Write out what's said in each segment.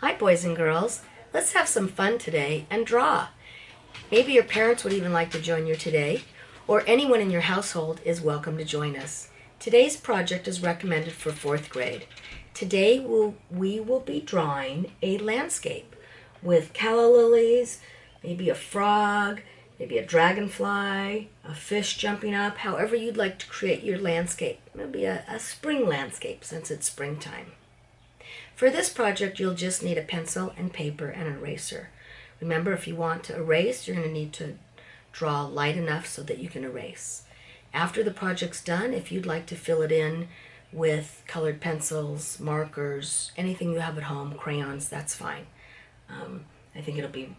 Hi boys and girls, let's have some fun today and draw. Maybe your parents would even like to join you today, or anyone in your household is welcome to join us. Today's project is recommended for 4th grade. Today we will be drawing a landscape with calla lilies, maybe a frog, maybe a dragonfly, a fish jumping up, however you'd like to create your landscape. Maybe a spring landscape since it's springtime. For this project, you'll just need a pencil and paper and an eraser. Remember, if you want to erase, you're going to need to draw light enough so that you can erase. After the project's done, if you'd like to fill it in with colored pencils, markers, anything you have at home, crayons, that's fine. I think it'll be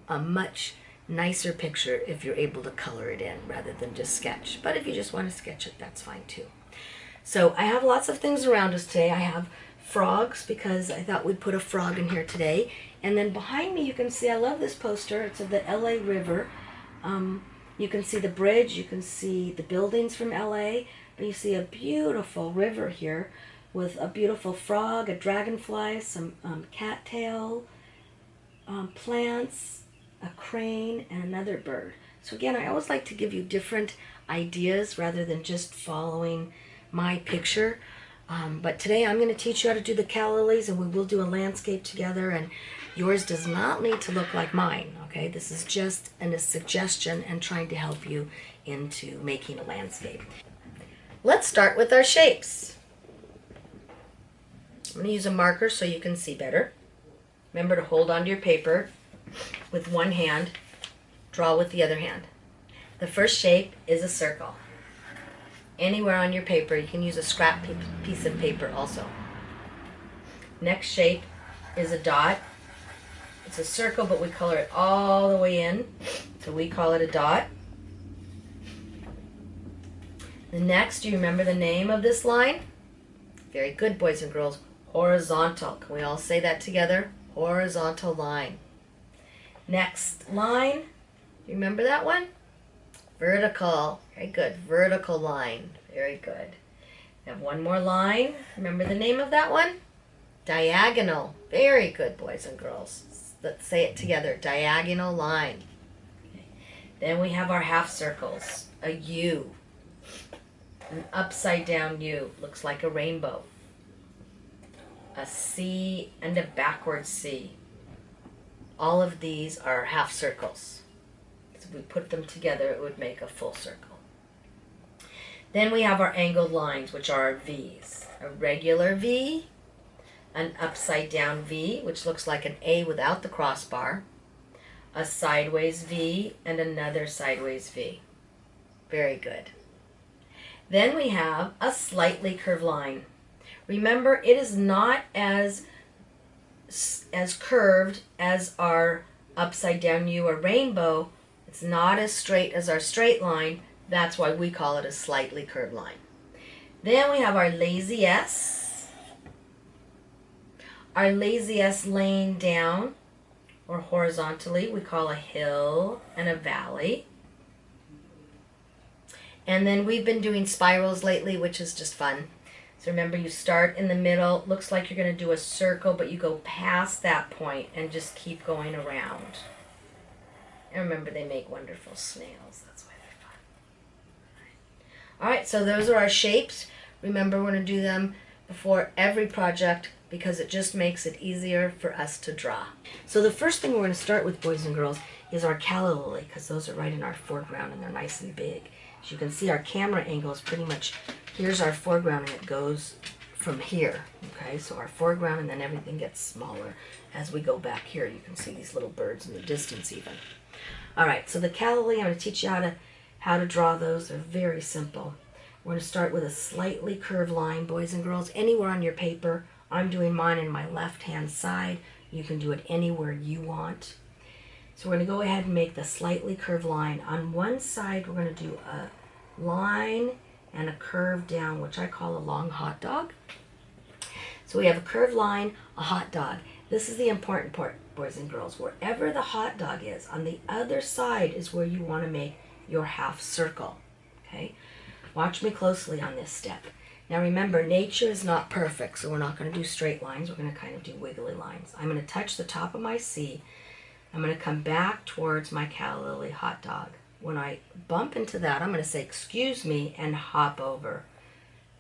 a much nicer picture if you're able to color it in rather than just sketch. But if you just want to sketch it, that's fine too. So I have lots of things around us today. I have frogs because I thought we'd put a frog in here today. And then behind me you can see, I love this poster. It's of the LA River. You can see the bridge, you can see the buildings from LA, but you see a beautiful river here with a beautiful frog, a dragonfly, some cattail, plants, a crane, and another bird. So again, I always like to give you different ideas rather than just following my picture. But today I'm going to teach you how to do the calla lilies, and we will do a landscape together, and yours does not need to look like mine, okay? This is just a suggestion and trying to help you into making a landscape. Let's start with our shapes. I'm going to use a marker so you can see better. Remember to hold onto your paper with one hand, draw with the other hand. The first shape is a circle. Anywhere on your paper, you can use a scrap piece of paper also. Next shape is a dot. It's a circle, but we color it all the way in, so we call it a dot. The next, do you remember the name of this line? Very good, boys and girls. Horizontal. Can we all say that together? Horizontal line. Next line, do you remember that one? Vertical. Very good. Vertical line. Very good. We have one more line. Remember the name of that one? Diagonal. Very good, boys and girls. Let's say it together. Diagonal line. Okay. Then we have our half circles. A U. An upside down U. Looks like a rainbow. A C and a backward C. All of these are half circles. If we put them together, it would make a full circle. Then we have our angled lines, which are our V's. A regular V, an upside down V, which looks like an A without the crossbar, a sideways V, and another sideways V. Very good. Then we have a slightly curved line. Remember, it is not as curved as our upside down U or rainbow. It's not as straight as our straight line. That's why we call it a slightly curved line. Then we have our lazy S. Our lazy S laying down or horizontally, we call a hill and a valley. And then we've been doing spirals lately, which is just fun. So remember, you start in the middle. Looks like you're going to do a circle, but you go past that point and just keep going around. And remember, they make wonderful snails. That's why they're fun. All right, so those are our shapes. Remember, we're going to do them before every project because it just makes it easier for us to draw. So the first thing we're going to start with, boys and girls, is our calla lily, because those are right in our foreground and they're nice and big. As you can see, our camera angle is pretty much, here's our foreground and it goes from here. Okay, so our foreground, and then everything gets smaller as we go back here. You can see these little birds in the distance even. All right, so the calla lily, I'm going to teach you how to draw those. They're very simple. We're going to start with a slightly curved line, boys and girls, anywhere on your paper. I'm doing mine in my left-hand side. You can do it anywhere you want. So we're going to go ahead and make the slightly curved line. On one side, we're going to do a line and a curve down, which I call a long hot dog. So we have a curved line, a hot dog. This is the important part, boys and girls. Wherever the hot dog is, on the other side is where you want to make your half circle. Okay? Watch me closely on this step. Now remember, nature is not perfect, so we're not going to do straight lines. We're going to kind of do wiggly lines. I'm going to touch the top of my C. I'm going to come back towards my calla lily hot dog. When I bump into that, I'm going to say, excuse me, and hop over.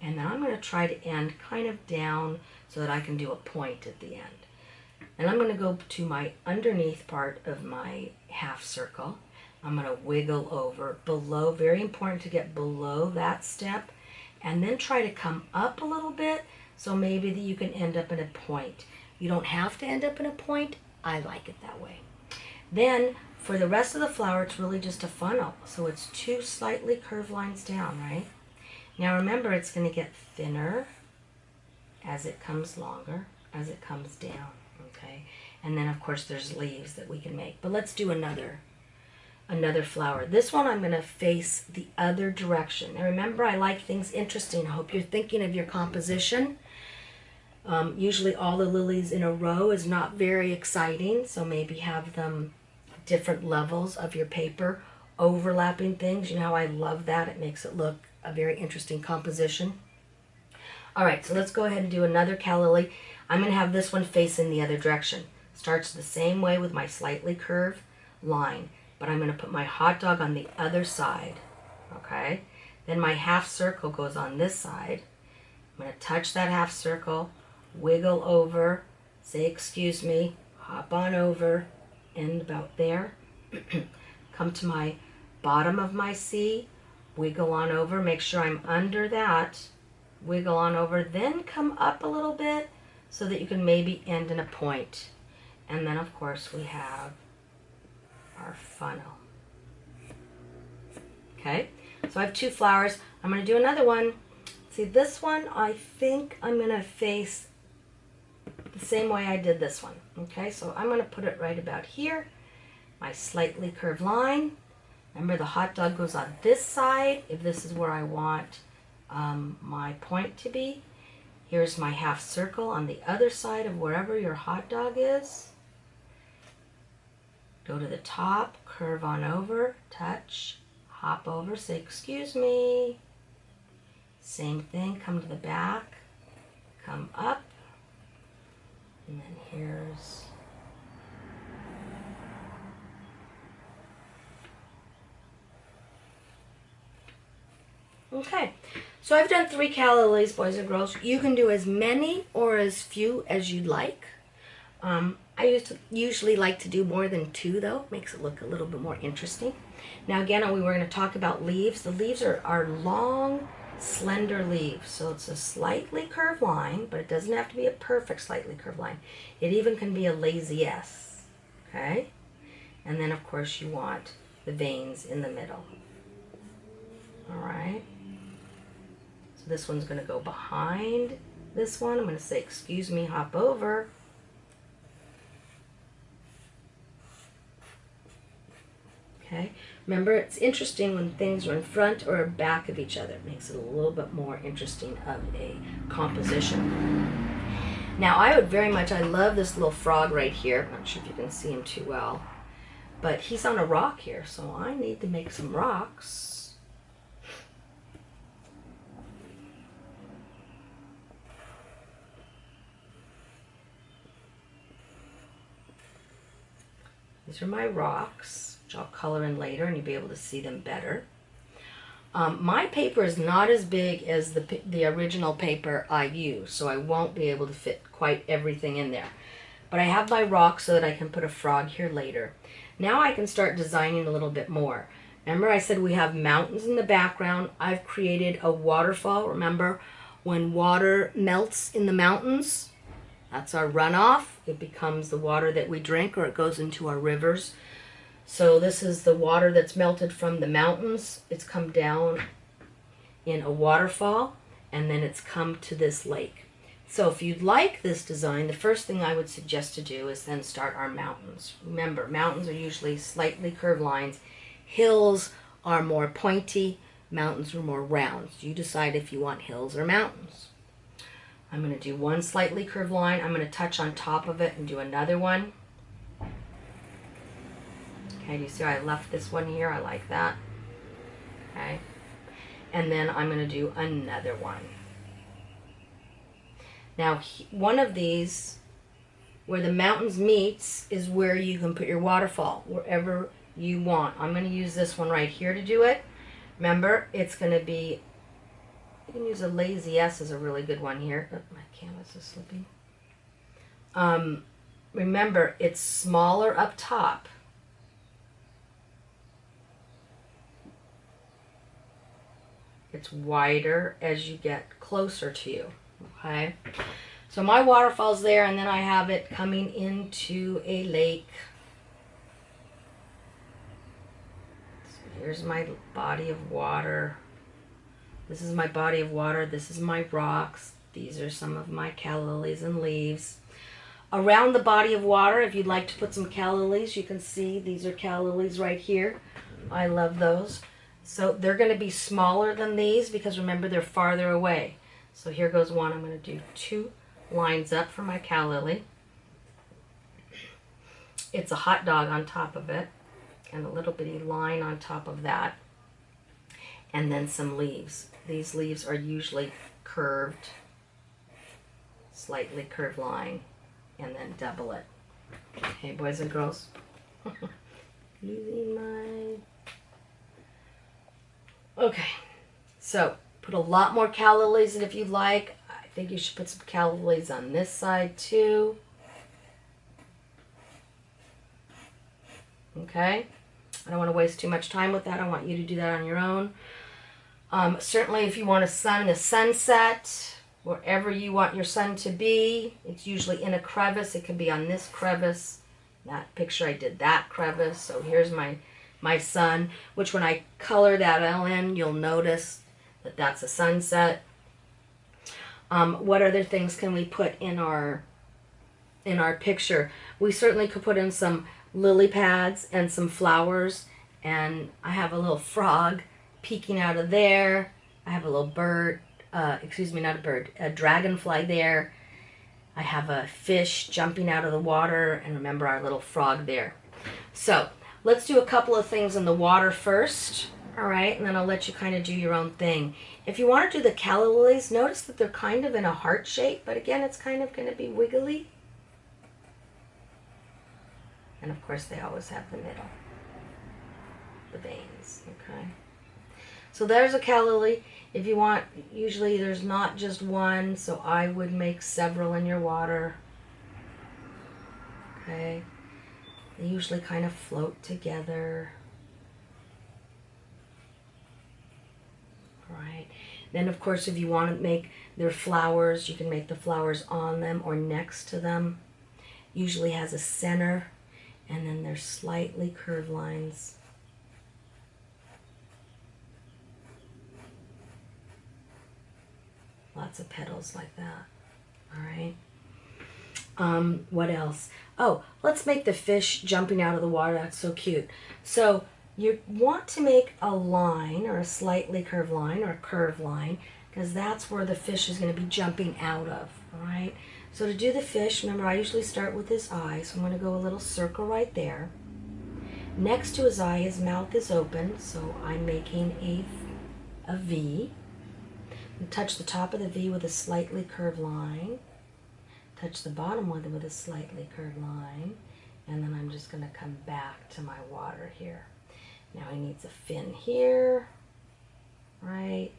And then I'm going to try to end kind of down so that I can do a point at the end. And I'm going to go to my underneath part of my half circle. I'm going to wiggle over below. Very important to get below that step. And then try to come up a little bit so maybe that you can end up in a point. You don't have to end up in a point. I like it that way. Then for the rest of the flower, it's really just a funnel. So it's 2 slightly curved lines down, right? Now remember, it's going to get thinner as it comes longer, as it comes down, okay? And then of course there's leaves that we can make. But let's do another flower. This one I'm going to face the other direction. Now remember, I like things interesting. I hope you're thinking of your composition. Usually all the lilies in a row is not very exciting, so maybe have them different levels of your paper, overlapping things. You know how I love that? It makes it look a very interesting composition. All right, so let's go ahead and do another calla lily. I'm going to have this one facing the other direction. Starts the same way with my slightly curved line. But I'm going to put my hot dog on the other side, okay? Then my half circle goes on this side. I'm going to touch that half circle, wiggle over, say excuse me, hop on over, end about there. Come to my bottom of my C, wiggle on over, make sure I'm under that, wiggle on over, then come up a little bit so that you can maybe end in a point. And then of course we have our funnel. Okay, so I have 2 flowers. I'm going to do another one. See, this one I think I'm going to face the same way I did this one. Okay, so I'm going to put it right about here. My slightly curved line. Remember, the hot dog goes on this side if this is where I want my point to be. Here's my half circle on the other side of wherever your hot dog is. Go to the top, curve on over, touch, hop over, say excuse me. Same thing, come to the back, come up, and then here's okay. So I've done 3 calla lilies, boys and girls. You can do as many or as few as you'd like. I usually like to do more than 2 though. Makes it look a little bit more interesting. Now again, we were going to talk about leaves. The leaves are long, slender leaves. So it's a slightly curved line, but it doesn't have to be a perfect slightly curved line. It even can be a lazy S. Okay? And then of course you want the veins in the middle. Alright? So this one's going to go behind this one. I'm going to say excuse me, hop over. Okay. Remember, it's interesting when things are in front or back of each other. It makes it a little bit more interesting of a composition. Now, I love this little frog right here. I'm not sure if you can see him too well. But he's on a rock here, so I need to make some rocks. These are my rocks. I'll color in later and you'll be able to see them better. My paper is not as big as the original paper I used, so I won't be able to fit quite everything in there. But I have my rock so that I can put a frog here later. Now I can start designing a little bit more. Remember I said we have mountains in the background. I've created a waterfall. Remember when water melts in the mountains? That's our runoff. It becomes the water that we drink, or it goes into our rivers. So this is the water that's melted from the mountains. It's come down in a waterfall, and then it's come to this lake. So if you'd like this design, the first thing I would suggest to do is then start our mountains. Remember, mountains are usually slightly curved lines. Hills are more pointy. Mountains are more round. So you decide if you want hills or mountains. I'm going to do one slightly curved line. I'm going to touch on top of it and do another one. Okay, do you see how I left this one here? I like that. Okay. And then I'm going to do another one. Now, one of these, where the mountains meets, is where you can put your waterfall, wherever you want. I'm going to use this one right here to do it. Remember, it's going to be, you can use a lazy S as a really good one here. Oh, my canvas is slipping. Remember, it's smaller up top. It's wider as you get closer to you, okay? So my waterfall's there, and then I have it coming into a lake. So here's my body of water. This is my body of water. This is my rocks. These are some of my calla lilies and leaves. Around the body of water, if you'd like to put some calla lilies, you can see these are calla lilies right here. I love those. So they're going to be smaller than these because remember they're farther away. So here goes one. I'm going to do 2 lines up for my calla lily. It's a hot dog on top of it and a little bitty line on top of that. And then some leaves. These leaves are usually curved, slightly curved line, and then double it. Okay, boys and girls. Losing my... Okay, so put a lot more calla lilies in if you'd like. I think you should put some calla lilies on this side too. Okay, I don't want to waste too much time with that. I want you to do that on your own. Certainly if you want a sunset, wherever you want your sun to be, it's usually in a crevice. It could be on this crevice. That picture I did that crevice. So here's my sun, which when I color that L in, you'll notice that that's a sunset. What other things can we put in our picture? We certainly could put in some lily pads and some flowers, and I have a little frog peeking out of there. I have a little bird, excuse me, not a bird, a dragonfly there. I have a fish jumping out of the water, and remember our little frog there. So let's do a couple of things in the water first, all right? And then I'll let you kind of do your own thing. If you want to do the calla lilies, notice that they're kind of in a heart shape, but again, it's kind of going to be wiggly. And of course, they always have the middle, the veins, okay? So there's a calla lily. If you want, usually there's not just one, so I would make several in your water, okay? They usually kind of float together. All right. Then, of course, if you want to make their flowers, you can make the flowers on them or next to them. Usually has a center, and then there's slightly curved lines. Lots of petals like that. All right. What else? Oh, let's make the fish jumping out of the water. That's so cute. So you want to make a line or a slightly curved line or a curved line because that's where the fish is going to be jumping out of. All right. So to do the fish, remember I usually start with his eye. So I'm going to go a little circle right there. Next to his eye, his mouth is open. So I'm making a V. And touch the top of the V with a slightly curved line. Touch the bottom one with a slightly curved line. And then I'm just going to come back to my water here. Now he needs a fin here, right?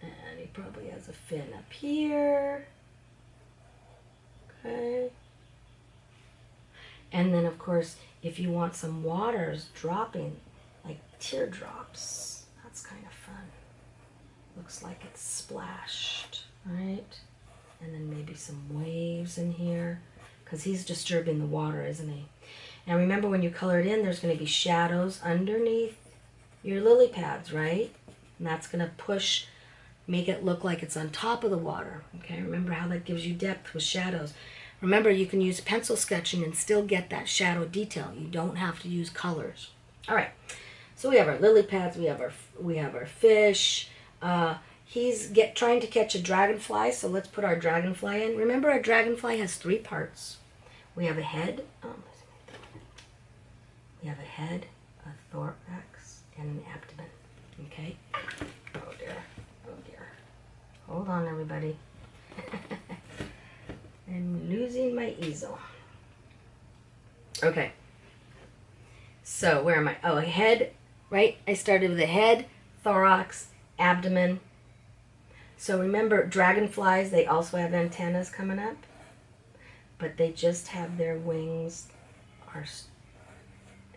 And he probably has a fin up here. Okay. And then, of course, if you want some waters dropping, like teardrops, that's kind of fun. Looks like it's splashed, right? And then maybe some waves in here, because he's disturbing the water, isn't he? Now remember, when you color it in, there's going to be shadows underneath your lily pads, right? And that's going to push, make it look like it's on top of the water. Okay, remember how that gives you depth with shadows. Remember, you can use pencil sketching and still get that shadow detail. You don't have to use colors. All right, so we have our lily pads, we have our fish. He's trying to catch a dragonfly, so let's put our dragonfly in. Remember, our dragonfly has 3 parts. We have a head. We have a head, a thorax, and an abdomen. Okay? Oh dear. Oh dear. Hold on, everybody. I'm losing my easel. Okay. So where am I? Oh, head, right? I started with the head, thorax, abdomen. So remember, dragonflies, they also have antennas coming up, but they just have their wings are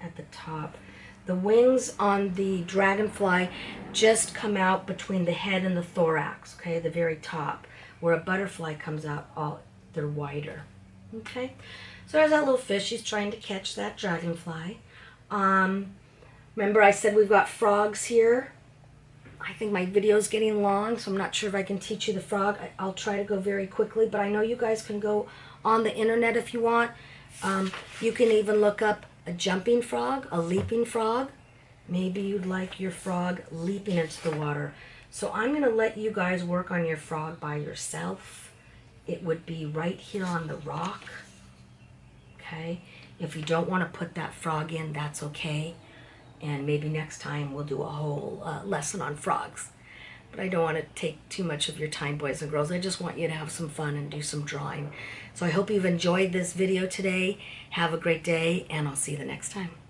at the top. The wings on the dragonfly just come out between the head and the thorax, okay, the very top. Where a butterfly comes out, they're wider. Okay, so there's that little fish. She's trying to catch that dragonfly. Remember I said we've got frogs here. I think my video is getting long, so I'm not sure if I can teach you the frog. I'll try to go very quickly, but I know you guys can go on the internet if you want. You can even look up a jumping frog, a leaping frog. Maybe you'd like your frog leaping into the water. So I'm going to let you guys work on your frog by yourself. It would be right here on the rock. Okay? If you don't want to put that frog in, that's okay. And maybe next time we'll do a whole lesson on frogs. But I don't want to take too much of your time, boys and girls. I just want you to have some fun and do some drawing. So I hope you've enjoyed this video today. Have a great day, and I'll see you the next time.